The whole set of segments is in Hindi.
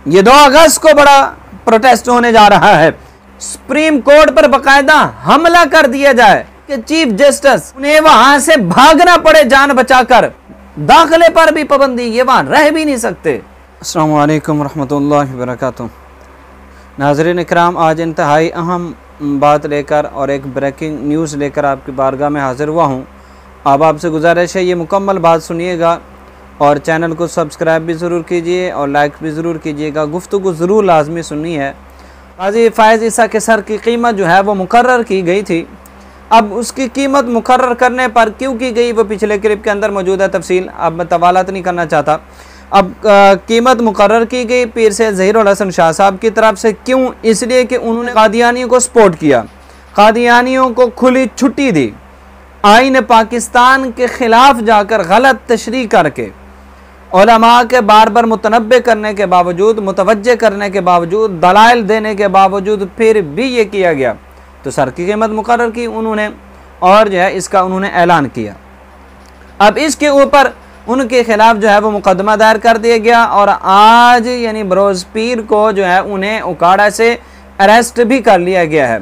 ये 2 अगस्त को बड़ा प्रोटेस्ट होने जा रहा है। सुप्रीम कोर्ट पर बकायदा हमला कर दिया जाए कि चीफ जस्टिस उन्हें वहां से भागना पड़े जान बचाकर, दाखिले पर भी पाबंदी, ये वहां रह भी नहीं सकते। अस्सलामु अलैकुम रहमतुल्लाहि व बरकातुहू। नाज़रीन इकराम, आज इंतहाई अहम बात लेकर और एक ब्रेकिंग न्यूज़ लेकर आपकी बारगाह में हाजिर हुआ हूँ। अब आपसे गुजारिश है ये मुकम्मल बात सुनिएगा और चैनल को सब्सक्राइब भी ज़रूर कीजिए और लाइक भी ज़रूर कीजिएगा। गुफ्तगू ज़रूर लाजमी सुननी है। काज़ी फ़ायज़ ईसा के सर की कीमत जो है वो मुकर्रर की गई थी। अब उसकी कीमत मुकर्रर करने पर क्यों की गई वो पिछले क्लिप के अंदर मौजूद है तफसील, अब मैं तवालात नहीं करना चाहता। अब कीमत मुकर्रर की गई पीर से ज़हीरुल हसन शाह साहब की तरफ से। क्यों? इसलिए कि उन्होंने कादियानियों को सपोर्ट किया, कादियानियों को खुली छुट्टी दी, आईन पाकिस्तान के ख़िलाफ़ जाकर गलत तशरीह करके उलमा के बार बार मुतनब्बे करने के बावजूद, मुतवज्जे करने के बावजूद, दलाइल देने के बावजूद फिर भी ये किया गया। तो सर की कीमत मुकर्रर की उन्होंने और जो है इसका उन्होंने ऐलान किया। अब इसके ऊपर उनके खिलाफ जो है वो मुकदमा दायर कर दिया गया और आज यानी बरोज़ पीर को जो है उन्हें उकाड़ा से अरेस्ट भी कर लिया गया है।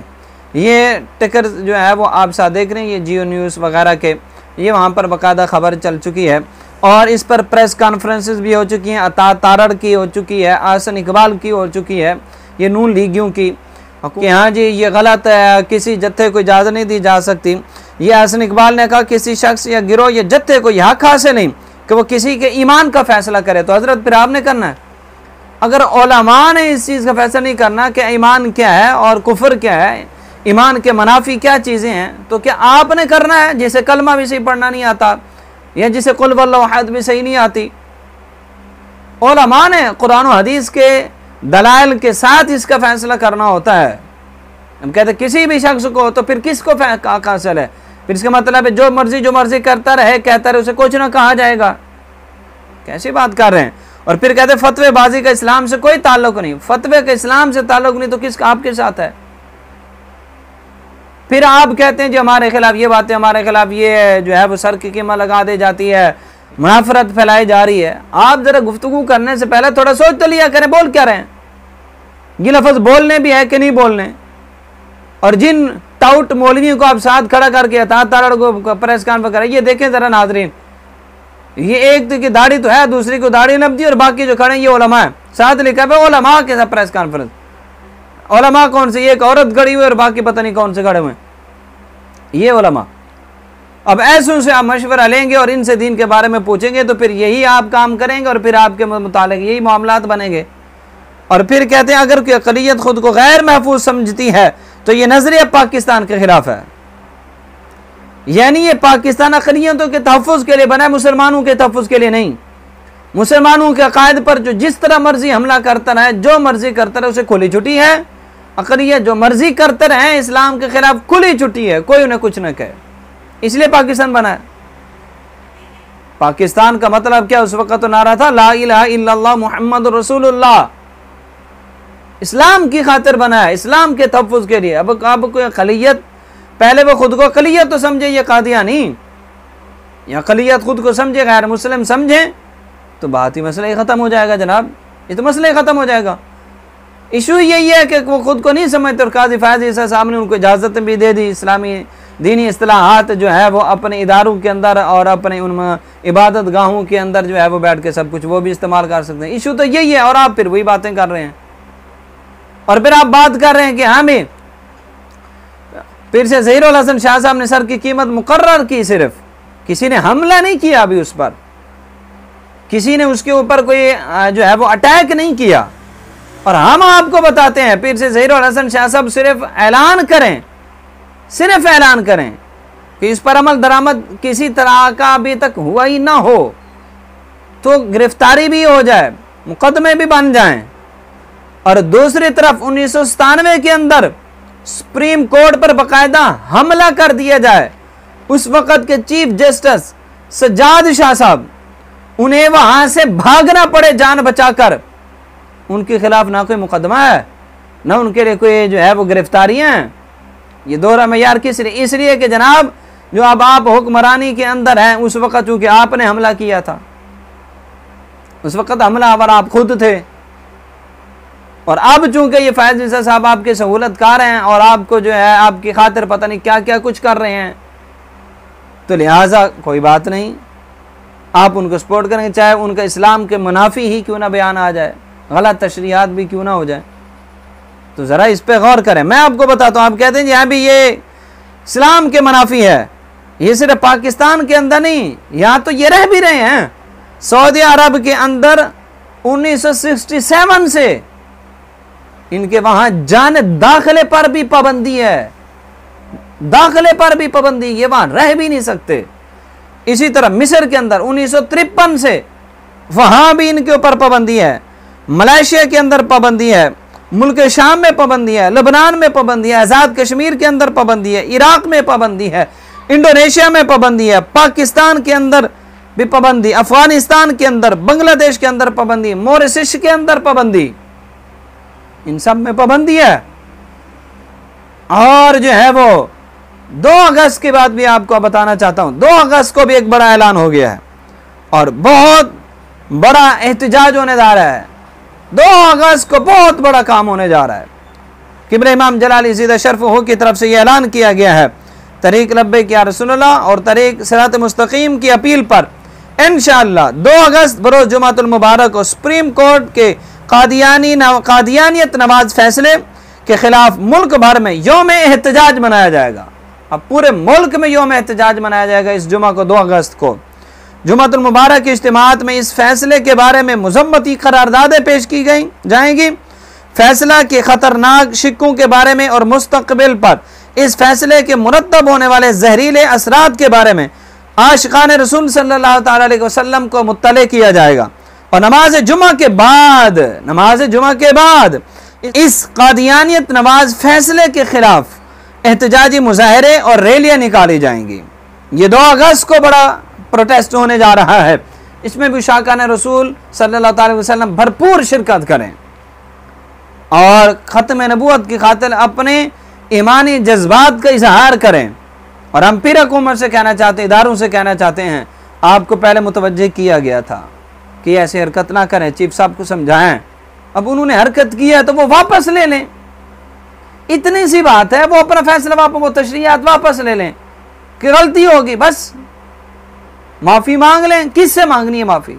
ये टिकर जो है वो आप साथ देख रहे हैं, ये जियो न्यूज़ वगैरह के ये वहाँ पर बाकायदा खबर चल चुकी है और इस पर प्रेस कॉन्फ्रेंसेस भी हो चुकी हैं। अता तारड़ की हो चुकी है, आसन इकबाल की हो चुकी है, ये नून लीगियों की कि हाँ जी ये गलत है, किसी जत्थे को इजाज़त नहीं दी जा सकती। ये आसन इकबाल ने कहा किसी शख्स या गिरोह या जत्थे को यह हक हासिल नहीं कि वो किसी के ईमान का फैसला करे। तो हज़रत फिर आपने करना है। अगर उलमा ने इस चीज़ का फैसला नहीं करना कि ईमान क्या है और कुफ्र क्या है, ईमान के मनाफी क्या चीज़ें हैं, तो क्या आपने करना है? जिसे कलमा भी सही पढ़ना नहीं आता या जिसे कुल वल्लाहु अहद भी सही नहीं आती, उलमा ने कुरान और हदीस के दलाइल के साथ इसका फैसला करना होता है। हम कहते किसी भी शख्स को, तो फिर किसको हासिल है? फिर इसका मतलब है जो मर्जी करता रहे, कहता रहे, उसे कुछ ना कहा जाएगा। कैसी बात कर रहे हैं? और फिर कहते फतवेबाजी का इस्लाम से कोई ताल्लुक नहीं। फतवे का इस्लाम से ताल्लुक नहीं तो किसका आपके साथ है? फिर आप कहते हैं जो हमारे खिलाफ ये बातें, हमारे खिलाफ ये जो है वो सर की कीमत लगा दी जाती है, मुनाफरत फैलाई जा रही है। आप जरा गुफ्तगू करने से पहले थोड़ा सोच तो लिया करें, बोल क्या रहे हैं, ये लफ्ज़ बोलने भी है कि नहीं बोलने। और जिन टाउट मौलवियों को आप साथ खड़ा करके तारड़ को प्रेस कॉन्फ्रेंस करें, ये देखें जरा नाजरीन, ये एक की दाढ़ी तो है, दूसरी को दाढ़ी नब दी और बाकी जो खड़े हैं ये उलमा है। साथ लिखा है उलमा के साथ प्रेस कॉन्फ्रेंस। उलमा कौन से? एक औरत खड़ी हुई और बाकी पता नहीं कौन से खड़े हुए, ये उलमा। अब ऐसों से आप मशवरा लेंगे और इनसे दीन के बारे में पूछेंगे तो फिर यही आप काम करेंगे और फिर आपके मुतालिक यही मामलात बनेंगे। और फिर कहते हैं अगर कोई अक़लियत खुद को गैर महफूज समझती है तो ये नजरिया पाकिस्तान के खिलाफ है। यानी ये पाकिस्तान अक़लियतों के तहफ़्फ़ुज़ के लिए बना है, मुसलमानों के तहफ़्फ़ुज़ के लिए नहीं। मुसलमानों के अकायद पर जो जिस तरह मर्जी हमला करता रहे, जो मर्जी करता रहे, उसे खुली छुट्टी है। अक़लियत जो मर्जी करते रहे इस्लाम के खिलाफ खुली छुट्टी है, कोई उन्हें कुछ न कहे। इसलिए पाकिस्तान बना है। पाकिस्तान का मतलब क्या? उस वक्त तो नारा था ला इलाहा इल्लल्लाह मुहम्मदुर रसूलुल्लाह। इस्लाम की खातिर बना है, इस्लाम के तहफ़्फ़ुज़ के लिए। अब कोई अक़लियत, पहले वो खुद को अक़लियत तो समझे, ये कादियानी या अक़लियत खुद को समझे, गैर मुस्लिम समझे, तो बात ही मसला ही ख़त्म हो जाएगा जनाब। ये तो मसला ही ख़त्म हो जाएगा। इशू यही है कि वो खुद को नहीं समझते और काज़ी फ़ायज़ ईसा साहब ने उनको इजाज़त भी दे दी। इस्लामी दीनी इस्तिलाहात जो है वो अपने इदारों के अंदर और अपने उन इबादत गाहों के अंदर जो है वो बैठ के सब कुछ वो भी इस्तेमाल कर सकते हैं। इशू तो यही है और आप फिर वही बातें कर रहे हैं। और फिर आप बात कर रहे हैं कि हमें फिर से ज़हीरुल हसन शाह साहब ने सर की कीमत मुकर्रर की, सिर्फ किसी ने हमला नहीं किया अभी उस पर, किसी ने उसके ऊपर कोई जो है वो अटैक नहीं किया। और हम आपको बताते हैं फिर से ज़हीरुल हसन शाह साहब सिर्फ ऐलान करें, सिर्फ ऐलान करें कि इस पर अमल दरामद किसी तरह का अभी तक हुआ ही ना हो, तो गिरफ्तारी भी हो जाए, मुकदमे भी बन जाएं। और दूसरी तरफ 1997 के अंदर सुप्रीम कोर्ट पर बाकायदा हमला कर दिया जाए। उस वक़्त के चीफ जस्टिस सज्जाद शाह साहब, उन्हें वहां से भागना पड़े जान बचाकर। उनके खिलाफ ना कोई मुकदमा है, ना उनके लिए कोई जो है वो गिरफ्तारियां हैं। ये दोहरा मयार किस लिए? इसलिए कि जनाब जो अब आप हुक्मरानी के अंदर हैं, उस वक़्त चूँकि आपने हमला किया था, उस वक़्त हमलावर आप खुद थे। और अब चूंकि ये फैज ईसा साहब आपके सहूलतकार हैं और आपको जो है आपकी खातिर पता नहीं क्या क्या कुछ कर रहे हैं, तो लिहाजा कोई बात नहीं, आप उनको सपोर्ट करेंगे, चाहे उनका इस्लाम के मुनाफी ही क्यों ना बयान आ जाए, गलत तशरीहात भी क्यों ना हो जाए, तो ज़रा इस पे गौर करें। मैं आपको बताता हूँ, आप कहते हैं यहाँ भी ये इस्लाम के मुनाफी है, ये सिर्फ पाकिस्तान के अंदर नहीं, यहाँ तो ये रह भी रहे हैं। सऊदी अरब के अंदर 1967 से इनके वहां जाने दाखिले पर भी पाबंदी है, दाखिले पर भी पाबंदी, ये वहां रह भी नहीं सकते। इसी तरह मिस्र के अंदर 1953 से वहां भी इनके ऊपर पाबंदी है, मलेशिया के अंदर पाबंदी है, मुल्क शाम में पाबंदी है, लेबनान में पाबंदी है, आज़ाद कश्मीर के अंदर पाबंदी है, इराक में पाबंदी है, इंडोनेशिया में पाबंदी है, पाकिस्तान के अंदर भी पाबंदी, अफगानिस्तान के अंदर, बांग्लादेश के अंदर पाबंदी, मॉरिशस के अंदर पाबंदी, इन सब में पाबंदी है। और जो है वो 2 अगस्त के बाद भी आपको बताना चाहता हूं, 2 अगस्त को भी एक बड़ा ऐलान हो गया है और बहुत बड़ा एहतजाज होने जा रहा है। 2 अगस्त को बहुत बड़ा काम होने जा रहा है। किबला इमाम जलाली ज़ीदा शर्फ हो की तरफ से यह ऐलान किया गया है, तरीक़ लब्बैक या रसूलल्लाह और तरीक़ सिरात मुस्तकीम की अपील पर इंशाअल्लाह 2 अगस्त बरोज़ जुमातुल मुबारक को सुप्रीम कोर्ट के कादियानियत नवाज फैसले के खिलाफ मुल्क भर में यौम एहतजाज मनाया जाएगा। अब पूरे मुल्क में यौम एहतजाज मनाया जाएगा इस जुमा को 2 अगस्त को। जुमातुल मुबारक के इज्तिमात में इस फैसले के बारे में मुज़म्मती करारदादें पेश की गई जाएंगी। फैसला के खतरनाक शिक्कों के बारे में और मुस्तकबिल पर इस फैसले के मुरतब होने वाले जहरीले असरात के बारे में आशिकान रसूल सल्लल्लाहु तआला अलैहि वसल्लम को मुत्तले किया जाएगा। और नमाज जुमा के बाद इस कादियानियत नवाज फैसले के खिलाफ एहतजाजी मुजाहरे और रैलियां निकाली जाएंगी। ये 2 अगस्त को बड़ा प्रोटेस्ट होने जा रहा है, इसमें भी शाकान रसूल सल्लल्लाहु अलैहि वसल्लम भरपूर शिरकत करें और ख़त्म नबूवत की खातिर अपने ईमानी जज्बात का इजहार करें। और हम पीर हुकूमत से कहना चाहते हैं, इदारों से कहना चाहते हैं, आपको पहले मुतवज्जे किया गया था कि ऐसी हरकत ना करें, चीफ साहब को समझाएं। अब उन्होंने हरकत की है तो वो वापस ले लें, इतनी सी बात है, वो अपना फैसला वापस, वो तशरीहात वापस ले लें कि गलती होगी, बस माफ़ी मांग लें। किससे मांगनी है माफ़ी?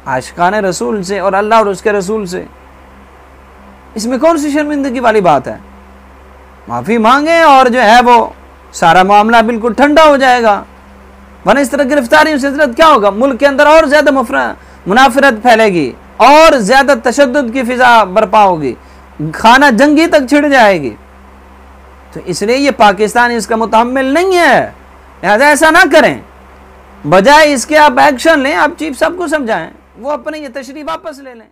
आशिकान रसूल से और अल्लाह और उसके रसूल से। इसमें कौन सी शर्मिंदगी वाली बात है? माफ़ी मांगे और जो है वो सारा मामला बिल्कुल ठंडा हो जाएगा। वरना इस तरह गिरफ्तारियों से क्या होगा? मुल्क के अंदर और ज़्यादा मुनाफरत फैलेगी और ज़्यादा तशद्दुद की फिजा बर्पा होगी, खाना जंगी तक छिड़ जाएगी। तो इसलिए ये पाकिस्तान इसका मुतहम्मिल नहीं है, लिहाजा ऐसा ना करें। बजाय इसके आप एक्शन लें, आप चीफ साहब को समझाएं, वो अपने ये तशरीह वापस ले लें।